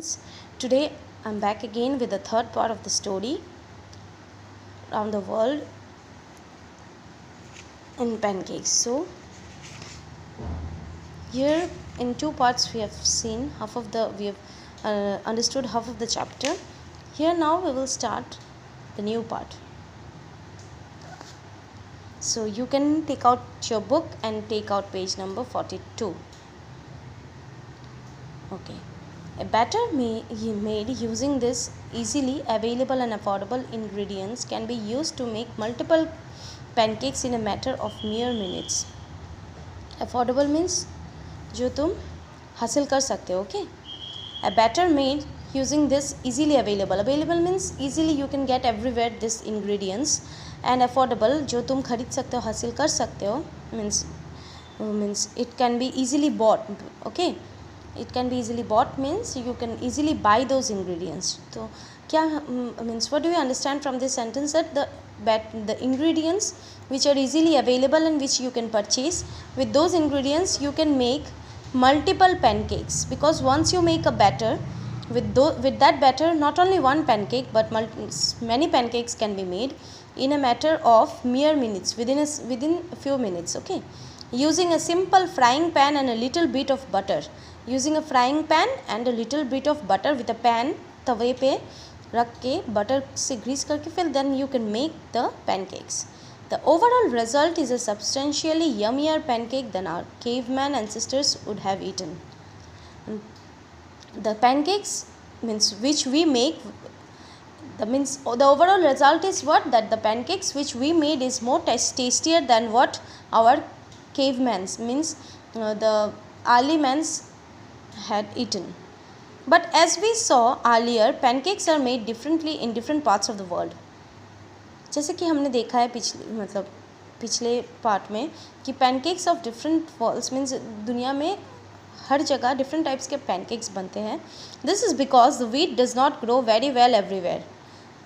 students. Today I'm back again with the third part of the story around the world in pancakes. So here in two parts we have seen understood half of the chapter. Here now we will start the new part. So you can take out your book and take out page number 42. Okay. A batter made using this easily available and affordable ingredients can be used to make multiple pancakes in a matter of mere minutes. Affordable means जो तुम हासिल कर सकते हो. Okay. A batter made using this easily available. Available means easily you can get everywhere this ingredients, and affordable जो तुम खरीद सकते हो, हासिल कर सकते हो, means it can be easily bought. Okay. It can be easily bought means you can easily buy those ingredients. So क्या means what do you understand from this sentence? That the ingredients which are easily available and which you can purchase, with those ingredients you can make multiple pancakes, because once you make a batter with that batter, not only one pancake but many pancakes can be made in a matter of mere minutes, within a few minutes. Okay. Using a simple frying pan and a little bit of butter. Using a frying pan and a little bit of butter with a pan तवे पे रख के butter से Greece करके फिर then you can make the pancakes. The overall result is a substantially yummier pancake than our caveman ancestors would have eaten. The pancakes means which we make, the overall result is what? That the pancakes which we made is more tastier than what our cavemans means the early mans had eaten. But as we saw earlier, pancakes are made differently in different parts of the world. जैसे कि हमने देखा है पिछले part में कि pancakes of different worlds means दुनिया में हर जगह different types के pancakes बनते हैं. This is because the wheat does not grow very well everywhere.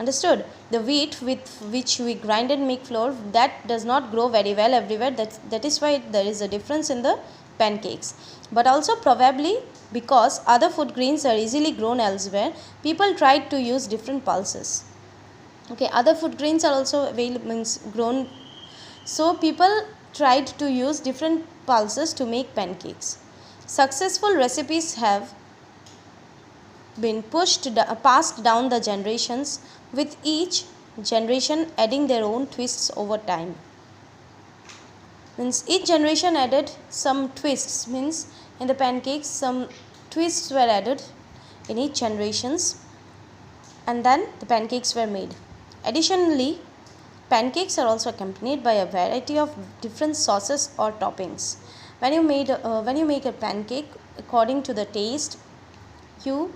Understood? The wheat with which we grind and make flour, that does not grow very well everywhere. That is why there is a difference in the pancakes. But also probably because other food grains are easily grown elsewhere, people tried to use different pulses. Okay, other food grains are also grown, so people tried to use different pulses to make pancakes. Successful recipes have been passed down the generations, with each generation adding their own twists over time. Means each generation added some twists, means in the pancakes some twists were added in each generations, and then the pancakes were made. Additionally, pancakes are also accompanied by a variety of different sauces or toppings. When you make a pancake, according to the taste, you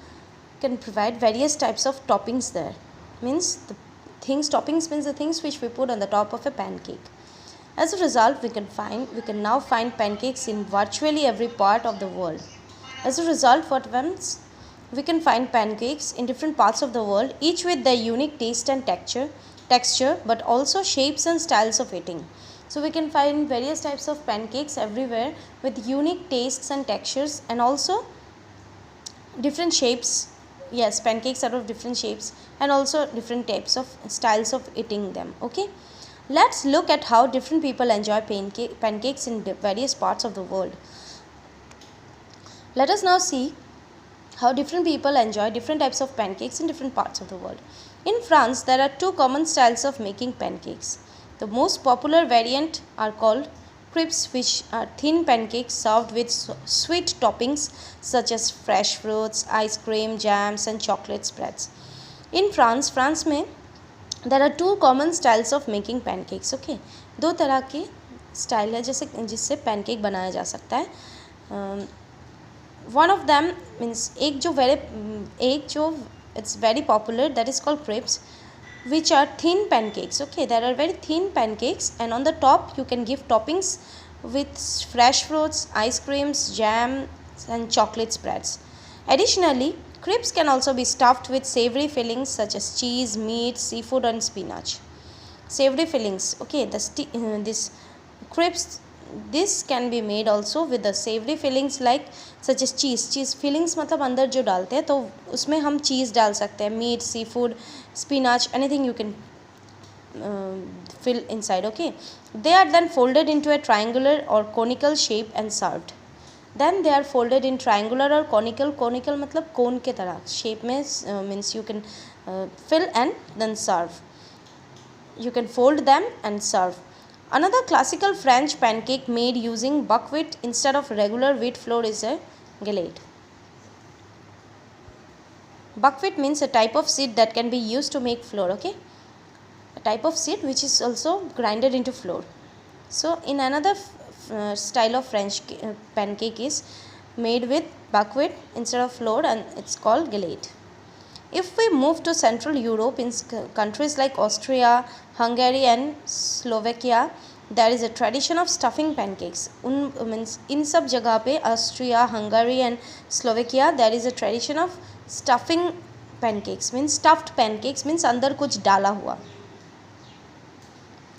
can provide various types of toppings there. Toppings means the things which we put on the top of a pancake. As a result, we can now find pancakes in virtually every part of the world. As a result, we can find pancakes in different parts of the world, each with their unique taste and texture, but also shapes and styles of eating. So we can find various types of pancakes everywhere with unique tastes and textures, and also different shapes. Yes, pancakes are of different shapes and also different types of styles of eating them. Okay. Let's look at how different people enjoy pancakes in various parts of the world. Let us now see how different people enjoy different types of pancakes in different parts of the world. In France, there are two common styles of making pancakes. The most popular variant are called crepes, which are thin pancakes served with sweet toppings such as fresh fruits, ice cream, jams, and chocolate spreads. In France में there are two common styles of making pancakes. Okay, दो तरह के style है जिससे pancake बनाया जा सकता है. One of them means it's very popular, that is called crepes, which are thin pancakes. Okay, there are very thin pancakes, and on the top you can give toppings with fresh fruits, ice creams, jam, and chocolate spreads. Additionally, crepes can also be stuffed with savory fillings such as cheese, meat, seafood, and spinach. Savory fillings. Okay, this crepes This can be made also with the savory fillings like such as cheese fillings मतलब अंदर जो डालते हैं तो उसमें हम cheese डाल सकते हैं, meat, seafood, spinach, anything you can fill inside. Okay, they are then folded into a triangular or conical shape and served. Then they are folded in triangular or conical मतलब cone के तरह shape में means you can fill and then serve. You can fold them and serve. Another classical French pancake made using buckwheat instead of regular wheat flour is a galette. Buckwheat means a type of seed that can be used to make flour. Okay, a type of seed which is also grinded into flour. So in another style of French pancake is made with buckwheat instead of flour, and it's called galette. If we move to Central Europe, in countries like Austria, Hungary and Slovakia, there is a tradition of stuffing pancakes. In सब जगह पे Austria, Hungary and Slovakia, there is a tradition of stuffing pancakes. Means stuffed pancakes means अंदर कुछ डाला हुआ.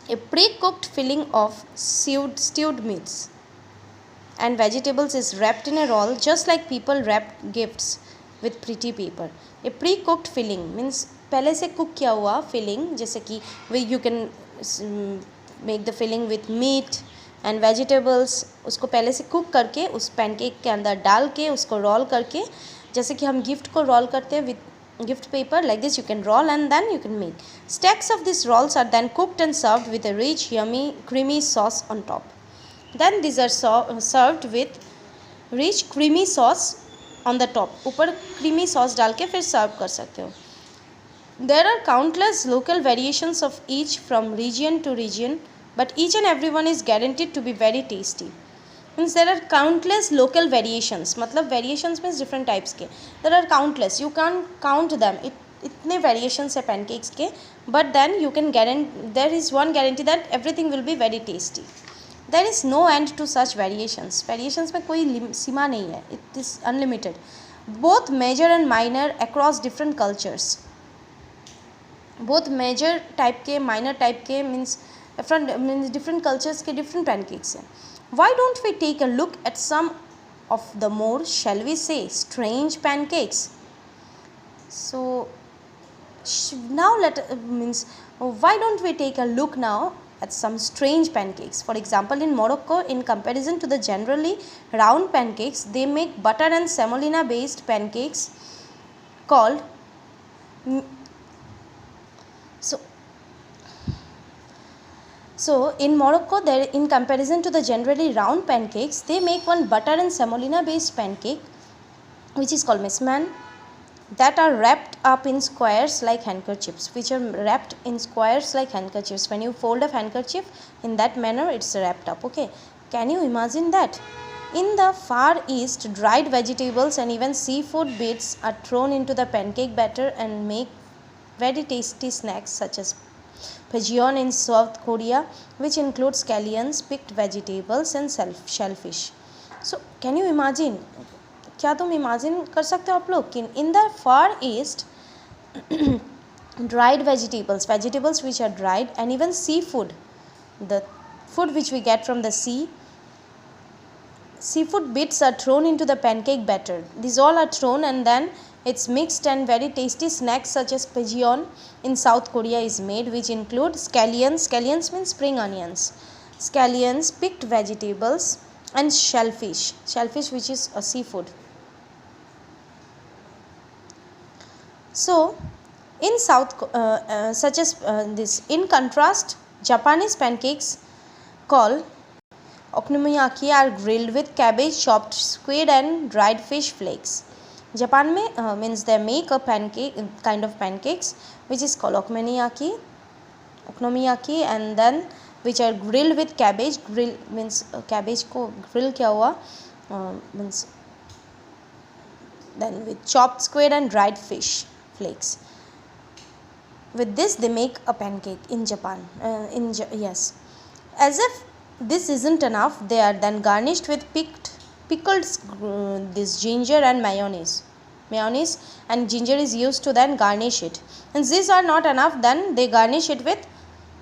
A pre-cooked filling of stewed meats and vegetables is wrapped in a roll just like people wrap gifts with pretty paper. A pre-cooked filling means पहले से cook किया हुआ filling, जैसे कि you can make the filling with meat and vegetables. उसको पहले से cook करके उस पैनकेक के अंदर डाल के उसको रोल करके, जैसे कि हम गिफ्ट को रोल करते हैं with gift paper, like this you can roll and then you can make. Stacks of these rolls are then cooked and served with a rich, yummy, creamy sauce on top. Then these are served with rich, creamy sauce on the top. ऊपर creamy sauce डाल के फिर serve कर सकते हो. There are countless local variations of each from region to region, but each and every one is guaranteed to be very tasty. Means there are countless local variations. मतलब variations means different types के. There are countless. You can't count them. इतने variations है pancakes के, but then you can guarantee, there is one guarantee that everything will be very tasty. There is no end to such variations. Variations में कोई सीमा नहीं है. It is unlimited. Both major and minor across different cultures. Both major type के minor type के means different cultures के different pancakes हैं. Why don't we take a look at some of the more, shall we say, strange pancakes? So now why don't we take a look now at some strange pancakes? For example, in Morocco, in comparison to the generally round pancakes, they make butter and semolina based pancakes called So in Morocco, in comparison to the generally round pancakes, they make one butter and semolina based pancake which is called mesman, that are wrapped up in squares like handkerchiefs, When you fold a handkerchief in that manner, it's wrapped up. Okay, can you imagine that? In the Far East, dried vegetables and even seafood bits are thrown into the pancake batter and make very tasty snacks such as Pajeon in South Korea, which includes scallions, picked vegetables and shellfish. So can you imagine? क्या तुम imagine कर सकते हो आप लोग कि in the Far East dried vegetables which are dried, and even seafood, the food which we get from the sea, seafood bits are thrown into the pancake batter. These all are thrown and then it's mixed, and very tasty snacks such as Pajeon in South Korea is made, which include scallions. Scallions means spring onions. Scallions, picked vegetables and shellfish. Shellfish which is a seafood. So in in contrast, Japanese pancakes called okonomiyaki are grilled with cabbage, chopped squid and dried fish flakes. Japan में means they make a kind of pancakes which is called okonomiyaki, and then which are grilled with cabbage. Grill means cabbage को grill किया हुआ means then with chopped squid and dried fish flakes. With this they make a pancake in Japan. Yes, as if this isn't enough, they are then garnished with pickled this ginger and mayonnaise and ginger is used to then garnish it. And these are not enough, then they garnish it with,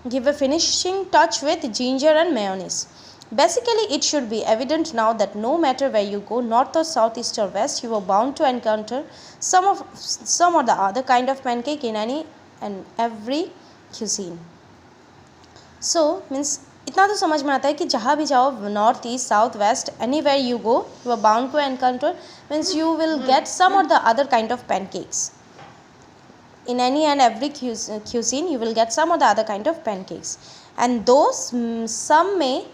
give a finishing touch with ginger and mayonnaise. Basically, it should be evident now that no matter where you go, north or south, east or west, you are bound to encounter some or the other kind of pancake in any and every cuisine. So means इतना तो समझ में आता है कि जहाँ भी जाओ, north east south west anywhere you go, you are bound to encounter means you will get some और the other kind of pancakes. In any and every cuisine you will get some or the other kind of pancakes, and those some may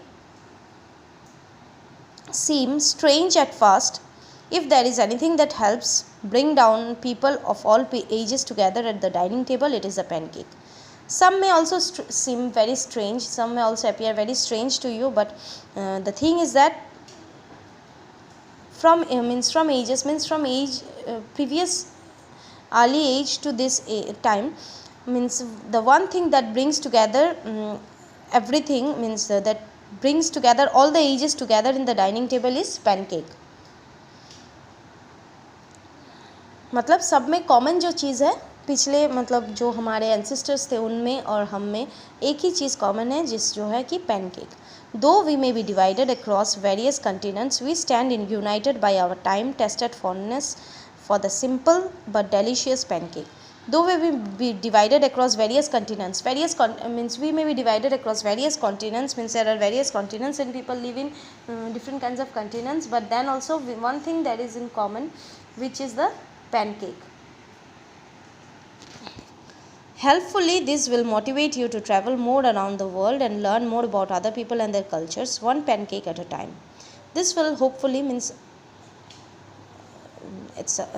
seem strange at first. If there is anything that helps bring down people of all ages together at the dining table, it is a pancake. Some may also seem very strange, some may also appear very strange to you, but the thing is that from age previous early age to this time, means the one thing that brings together everything, means that brings together all the ages together in the dining table is pancake. मतलब सब में common जो चीज़ है, पिछले मतलब जो हमारे ancestors थे उनमें और हम में एक ही चीज़ कॉमन है, जिस जो है कि pancake. Though we may be divided across various continents, we stand united by our time-tested fondness for the simple but delicious pancake. Though we may be divided across various continents, means we may be divided across various continents, means there are various continents and people live in different kinds of continents, but then also one thing that is in common, which is the pancake. Helpfully, this will motivate you to travel more around the world and learn more about other people and their cultures, one pancake at a time. This will hopefully means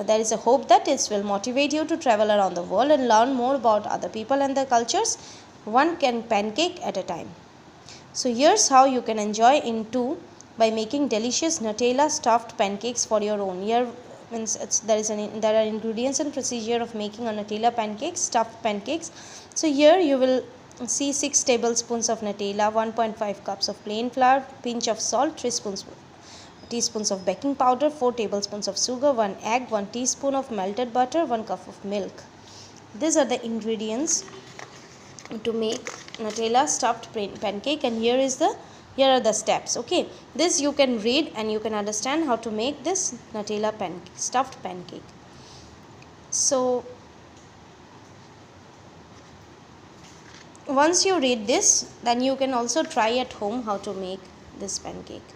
there is a hope that it will motivate you to travel around the world and learn more about other people and their cultures, one pancake at a time. So here's how you can enjoy in two by making delicious Nutella stuffed pancakes for your own. Here means there are ingredients and procedure of making a Nutella pancakes, stuffed pancakes. So here you will see 6 tablespoons of Nutella, 1.5 cups of plain flour, pinch of salt, 3 teaspoons of baking powder, 4 tablespoons of sugar, 1 egg, 1 teaspoon of melted butter, 1 cup of milk. These are the ingredients to make Nutella stuffed pancake, and here are the steps. Okay, this you can read and you can understand how to make this Nutella stuffed pancake. So once you read this, then you can also try at home how to make this pancake.